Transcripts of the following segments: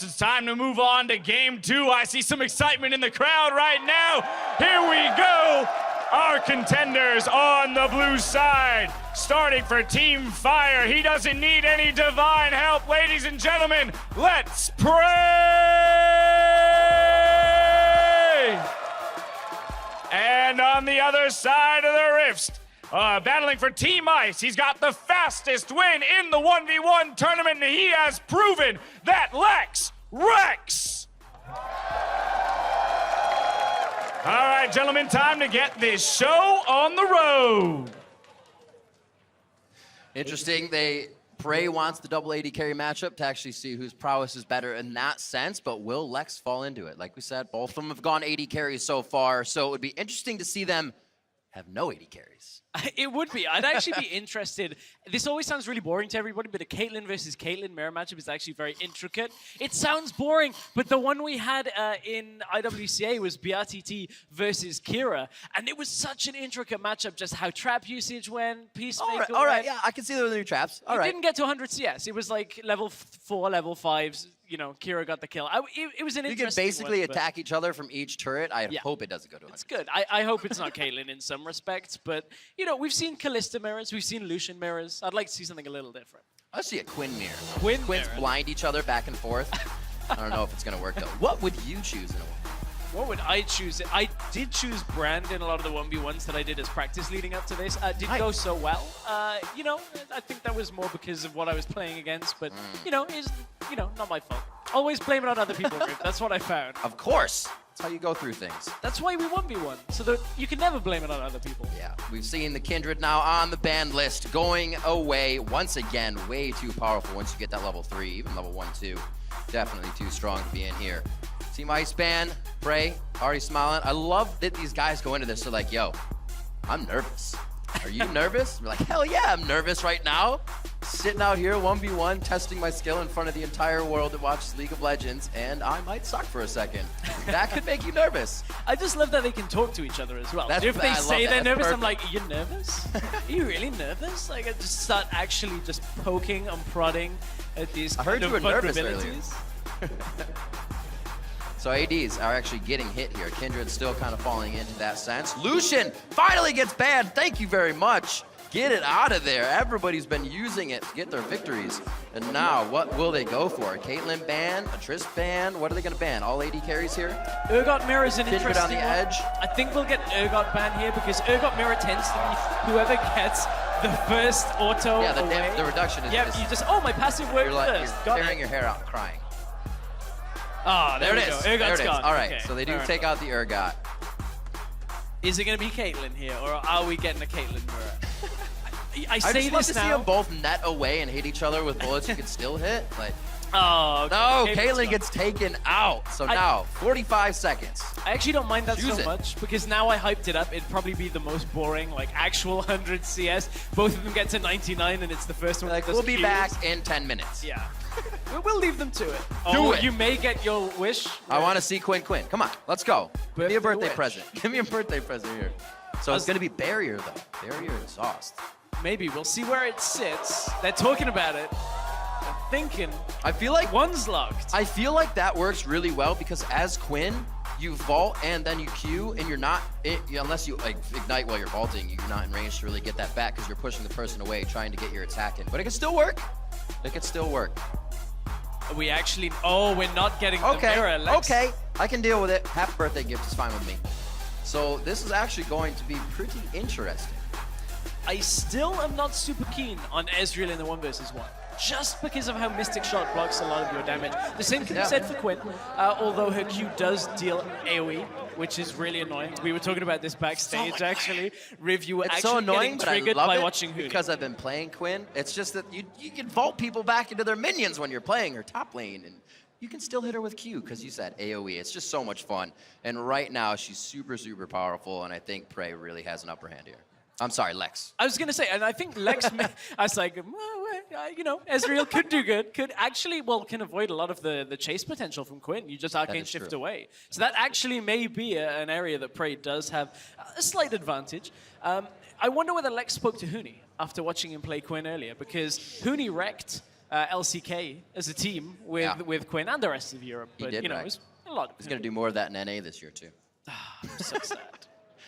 It's time to move on to game 2. I see some excitement in the crowd right now. Here we go. Our contenders on the blue side. Starting for Team Fire. He doesn't need any divine help. Ladies and gentlemen, let's pray. And on the other side of the rift, battling for Team Ice, he's got the fastest win in the 1v1 tournament, and he has proven that Lex Rex. All right, gentlemen, time to get this show on the road. Interesting, Prey wants the double AD carry matchup to actually see whose prowess is better in that sense, but will Lex fall into it? Like we said, both of them have gone AD carries so far, so it would be interesting to see them have no AD carries. It would be. I'd actually be interested. This always sounds really boring to everybody, but a Caitlyn versus Caitlyn mirror matchup is actually very intricate. It sounds boring, but the one we had in IWCA was BRTT versus Kira, and it was such an intricate matchup, just how trap usage went, Peacemaker All right, yeah, I can see the new traps. All right. It didn't get to 100 CS. It was like level 4, level 5s. You know, Kira got the kill. It was an interesting one. You can basically attack each other from each turret. I hope it doesn't go to 100. It's good. I hope it's not Caitlyn in some respects, but, you know, we've seen Kalista mirrors, we've seen Lucian mirrors. I'd like to see something a little different. I see a Quinn mirror. Quins mirror. Blind each other back and forth. I don't know if it's going to work, though. What would you choose in a one? What would I choose? I did choose Brand in a lot of the 1v1s that I did as practice leading up to this. Didn't go so well. You know, I think that was more because of what I was playing against, but, you know, it's, you know, not my fault. Always blame it on other people, Griff. That's what I found. Of course. That's how you go through things. That's why we 1v1, so that you can never blame it on other people. Yeah, we've seen the Kindred now on the ban list, going away once again. Way too powerful once you get that level 3, even level 1, 2. Definitely too strong to be in here. Team Ice ban, Prey, already smiling. I love that these guys go into this, they're like, yo, I'm nervous. Are you nervous? We're like, hell yeah, I'm nervous right now. Sitting out here 1v1, testing my skill in front of the entire world that watches League of Legends, and I might suck for a second. That could make you nervous. I just love that they can talk to each other as well. If they say they're nervous, I'm like, are you nervous? Are you really nervous? Like, I just start actually just poking and prodding at these kind of vulnerabilities. So ADs are actually getting hit here. Kindred still kind of falling into that sense. Lucian finally gets banned. Thank you very much. Get it out of there. Everybody's been using it to get their victories. And now, what will they go for? A Caitlyn ban? A Triss ban? What are they going to ban? All AD carries here? Urgot Mirror is an Kindred interesting on the edge. I think we'll get Urgot ban here because Urgot Mirror tends to be whoever gets the first auto away. The reduction is Yep, you just, oh, my passive worked first. You're tearing your hair out and crying. Ah, there it is. Urgot's gone. All right, okay. so they do take out the Urgot. Is it going to be Caitlyn here, or are we getting a Caitlyn mirror? I say just love this to now. see them both net away and hit each other with bullets you can still hit. Like, oh, no, Caitlyn gets taken out. So now, 45 seconds. I actually don't mind that so much because now I hyped it up. It'd probably be the most boring, like actual 100 CS. Both of them get to 99, and it's the first one. Like, we'll be back in 10 minutes. Yeah. We'll leave them to it. Do it. You may get your wish. I want to see Quinn. Come on, let's go. Give me a birthday present. Give me a birthday present here. So it's going to be Barrier, though. Barrier exhaust. Maybe. We'll see where it sits. They're talking about it. They're thinking. I feel like one's locked. I feel like that works really well because as Quinn, you vault and then you Q, and you're not, unless you like ignite while you're vaulting, you're not in range to really get that back because you're pushing the person away trying to get your attack in. But it can still work. It can still work. We actually, we're not getting the mirror. Okay, I can deal with it. Happy birthday gift is fine with me. So this is actually going to be pretty interesting. I still am not super keen on Ezreal in the 1 versus 1. Just because of how Mystic Shot blocks a lot of your damage. The same can be said for Quinn, although her Q does deal AoE, which is really annoying. We were talking about this backstage, actually. Riv, you were it's actually so annoying, getting triggered by watching Huni. Because I've been playing Quinn. It's just that you can vault people back into their minions when you're playing her top lane, and you can still hit her with Q because you said AoE. It's just so much fun. And right now, she's super, super powerful, and I think Prey really has an upper hand here. I'm sorry, Lex. I was going to say, and I think Lex, I was like, you know, Ezreal could do good, could actually, can avoid a lot of the chase potential from Quinn. You just arcane shift away. So that actually may be an area that Prey does have a slight advantage. I wonder whether Lex spoke to Huni after watching him play Quinn earlier, because Huni wrecked LCK as a team with Quinn and the rest of Europe. But, did, you know, right. it was a lot. He's going to do more of that in NA this year, too. I'm so sad.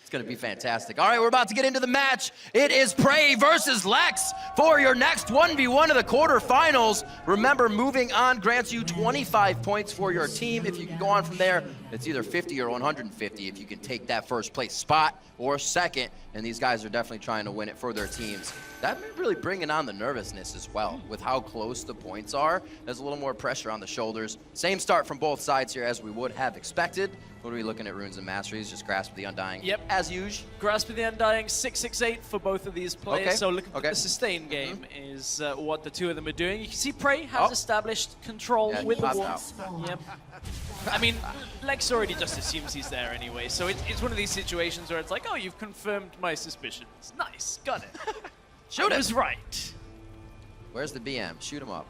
It's going to be fantastic. All right, we're about to get into the match. It is Prey versus Lex for your next 1v1 of the quarterfinals. Remember, moving on grants you 25 points for your team. If you can go on from there, it's either 50 or 150 if you can take that first place spot or second. And these guys are definitely trying to win it for their teams. That really bringing on the nervousness as well. With how close the points are, there's a little more pressure on the shoulders. Same start from both sides here as we would have expected. What are we looking at, Runes and Masteries? Just Grasp of the Undying. Yep. As usual. Grasp of the Undying, 668 for both of these players. Okay. So looking at the sustain game is what the two of them are doing. You can see Prey has established control with the wall. Yep. I mean, Lex already just assumes he's there anyway. So it's one of these situations where it's like, oh, you've confirmed my suspicions. Nice, got it. Shoot it. I was right. Where's the BM? Shoot him up.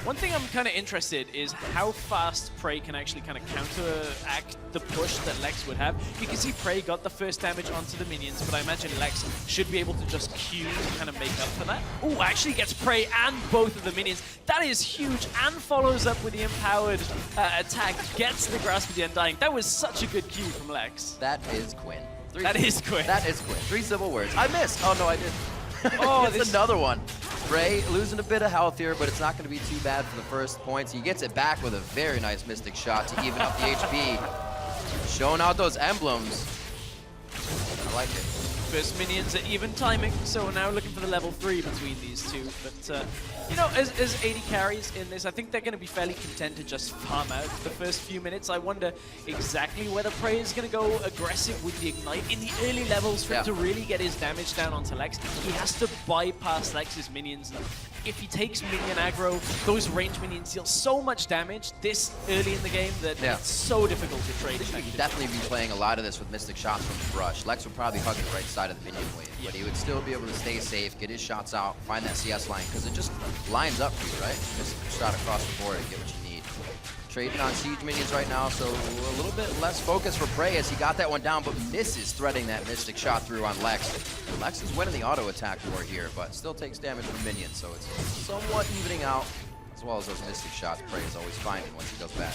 One thing I'm kind of interested is how fast Prey can actually kind of counteract the push that Lex would have. You can see Prey got the first damage onto the minions, but I imagine Lex should be able to just Q to kind of make up for that. Oh, actually gets Prey and both of the minions. That is huge, and follows up with the empowered attack, gets the Grasp of the Undying. That was such a good Q from Lex. That is Quinn. That is Quinn. That is Quinn. 3 civil words. I missed. Oh, no, I didn't. Oh, it's another one. Prey losing a bit of health here, but it's not going to be too bad for the first points. He gets it back with a very nice Mystic shot to even up the HP. Showing out those emblems. I like it. First minions at even timing, so we're now looking for the level 3 between these two. But, you know, as AD carries in this, I think they're going to be fairly content to just farm out the first few minutes. I wonder exactly whether Prey is going to go aggressive with the Ignite in the early levels for him to really get his damage down onto Lex. He has to bypass Lex's minions. If he takes minion aggro, those range minions deal so much damage this early in the game that it's so difficult to trade. He could definitely be playing a lot of this with Mystic shots from the brush. Lex would probably hug the right side of the minion wave, but he would still be able to stay safe, get his shots out, find that CS line, because it just lines up for you, right? Just shot across the board and get what you need. Trading on siege minions right now, so a little bit less focus for Prey as he got that one down, but misses threading that Mystic shot through on Lex. Lex is winning the auto attack war here, but still takes damage from minions, so it's somewhat evening out, as well as those Mystic shots Prey is always finding once he goes back.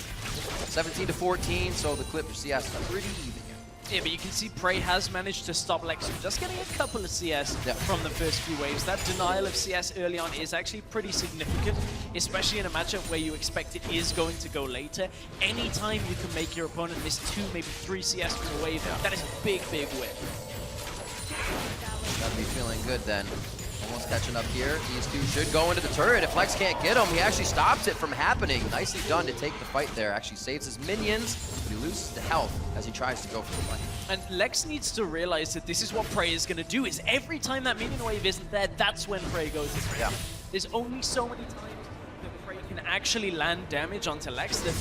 17 to 14, so the clip for CS is pretty even here. Yeah, but you can see Prey has managed to stop Lex from just getting a couple of CS from the first few waves. That denial of CS early on is actually pretty significant, especially in a matchup where you expect it is going to go later. Anytime you can make your opponent miss 2, maybe 3 CS from a wave, that is a big, big win. Gotta be feeling good then. Almost catching up here. These two should go into the turret. If Lex can't get him, he actually stops it from happening. Nicely done to take the fight there. Actually saves his minions, but he loses the health as he tries to go for the fight. And Lex needs to realize that this is what Prey is going to do, is every time that minion wave isn't there, that's when Prey goes to Prey. There's only so many times that Prey can actually land damage onto Lex that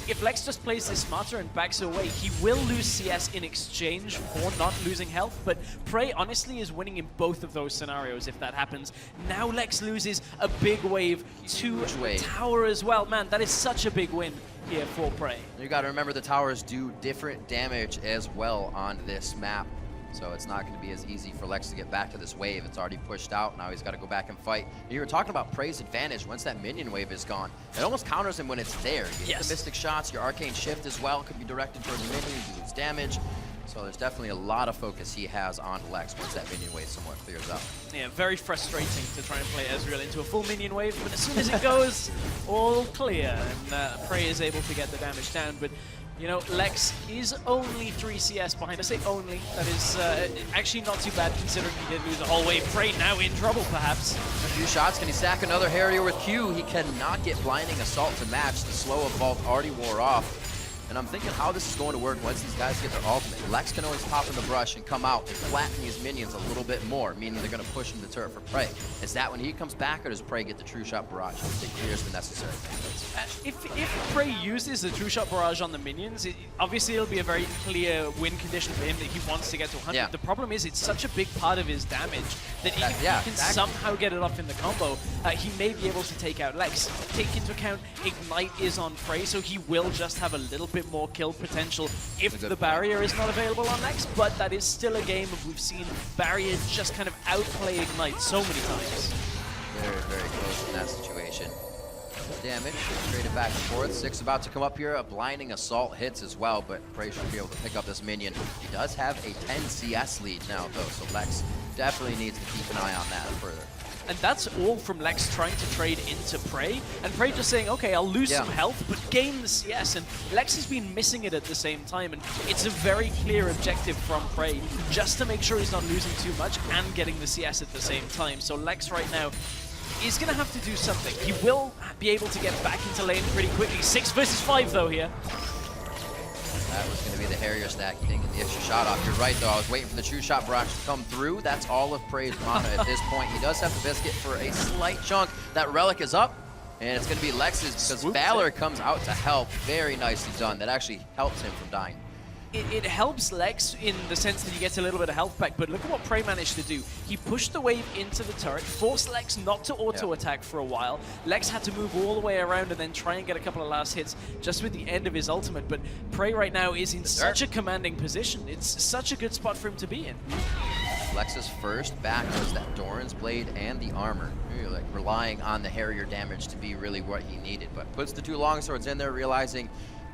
if Lex just plays this smarter and backs away, he will lose CS in exchange for not losing health, but Prey honestly is winning in both of those scenarios if that happens. Now Lex loses a big wave to tower as well. Man, that is such a big win here for Prey. You gotta remember the towers do different damage as well on this map. So it's not going to be as easy for Lex to get back to this wave. It's already pushed out. Now he's got to go back and fight. You were talking about Prey's advantage once that minion wave is gone. It almost counters him when it's there. You get the Mystic shots, your Arcane Shift as well could be directed towards the minion, you lose damage. So there's definitely a lot of focus he has on Lex once that minion wave somewhat clears up. Yeah, very frustrating to try and play Ezreal into a full minion wave, but as soon as it goes, all clear, and Prey is able to get the damage down. But you know, Lex is only 3 CS behind. I say only. That is actually not too bad considering he did lose a whole wave. Prey now in trouble, perhaps. A few shots. Can he stack another Harrier with Q? He cannot get Blinding Assault to match. The slow evolve already wore off. And I'm thinking how this is going to work once these guys get their ultimate. Lex can always pop in the brush and come out and flatten these minions a little bit more, meaning they're going to push into the turret for Prey. Is that when he comes back, or does Prey get the True Shot Barrage? It clears the necessary damage. If Prey uses the True Shot Barrage on the minions, obviously it'll be a very clear win condition for him that he wants to get to 100. Yeah. The problem is it's such a big part of his damage that even if he can somehow get it off in the combo, he may be able to take out Lex. Take into account Ignite is on Prey, so he will just have a little bit more kill potential if the barrier is not available on Lex, but that is still a game of we've seen barrier just kind of outplay Ignite so many times. Very, very close in that situation. Damage, traded back and forth. Six about to come up here. A blinding assault hits as well, but Prey should be able to pick up this minion. He does have a 10 CS lead now, though, so Lex definitely needs to keep an eye on that further. And that's all from Lex trying to trade into Prey, and Prey just saying, okay, I'll lose some health, but gain the CS, and Lex has been missing it at the same time, and it's a very clear objective from Prey, just to make sure he's not losing too much and getting the CS at the same time. So Lex right now is going to have to do something. He will be able to get back into lane pretty quickly. 6 versus 5 though here. That was going to be the Harrier stack. He didn't get the extra shot off. You're right, though. I was waiting for the true shot barrage to come through. That's all of Prey's mana at this point. He does have the biscuit for a slight chunk. That relic is up, and it's going to be Lex's because Valor comes out to help. Very nicely done. That actually helps him from dying. It helps Lex in the sense that he gets a little bit of health back, but look at what Prey managed to do. He pushed the wave into the turret, forced Lex not to auto-attack for a while. Lex had to move all the way around and then try and get a couple of last hits just with the end of his ultimate, but Prey right now is in such a commanding position. It's such a good spot for him to be in. Lex's first back was that Doran's blade and the armor. Really, like, relying on the Harrier damage to be really what he needed, but puts the 2 longswords in there, realizing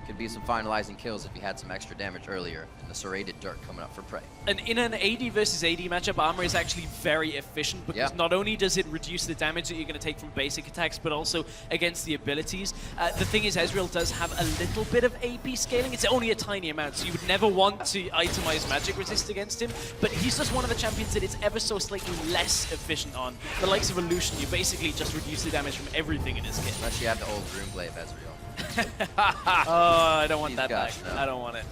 could be some finalizing kills if he had some extra damage earlier, and the serrated dirt coming up for Prey. And in an AD versus AD matchup, armor is actually very efficient because not only does it reduce the damage that you're going to take from basic attacks, but also against the abilities. The thing is, Ezreal does have a little bit of AP scaling. It's only a tiny amount, so you would never want to itemize magic resist against him, but he's just one of the champions that it's ever so slightly less efficient on. The likes of Illusion, you basically just reduce the damage from everything in his kit. Unless you have the old Runeblade of Ezreal. Oh, I don't want that back. No. I don't want it.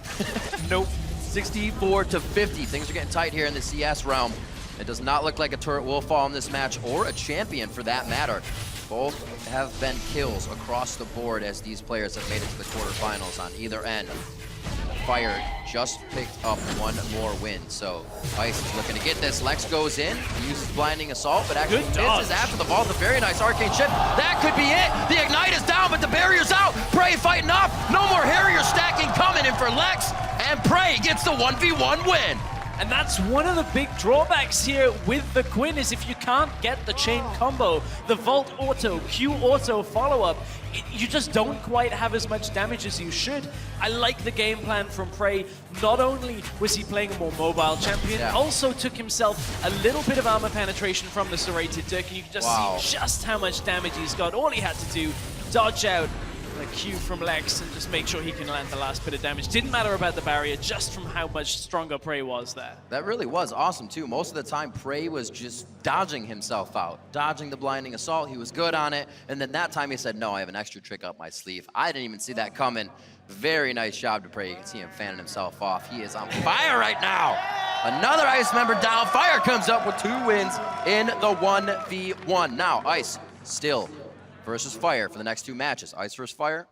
Nope. 64 to 50. Things are getting tight here in the CS realm. It does not look like a turret will fall in this match, or a champion for that matter. Both have been kills across the board as these players have made it to the quarterfinals on either end. Fire just picked up 1 more win, so Ice is looking to get this. Lex goes in, uses blinding assault, but actually misses after the ball. The very nice arcane shift. That could be it. The ignite is down, but the barrier's out. Prey fighting off. No more Harrier stacking coming in for Lex, and Prey gets the 1v1 win. And that's one of the big drawbacks here with the Quinn, is if you can't get the chain combo, the Vault auto, Q auto follow-up, you just don't quite have as much damage as you should. I like the game plan from Prey. Not only was he playing a more mobile champion, also took himself a little bit of armor penetration from the serrated Dirk, and you can just see just how much damage he's got. All he had to do, dodge out a Q from Lex and just make sure he can land the last bit of damage. Didn't matter about the barrier, just from how much stronger Prey was there. That really was awesome too. Most of the time, Prey was just dodging himself out, dodging the blinding assault. He was good on it, and then that time he said, no, I have an extra trick up my sleeve. I didn't even see that coming. Very nice job to Prey. You can see him fanning himself off. He is on fire right now. Another Ice member down. Fire comes up with 2 wins in the 1v1. Now, Ice still versus Fire for the next 2 matches. Ice versus Fire.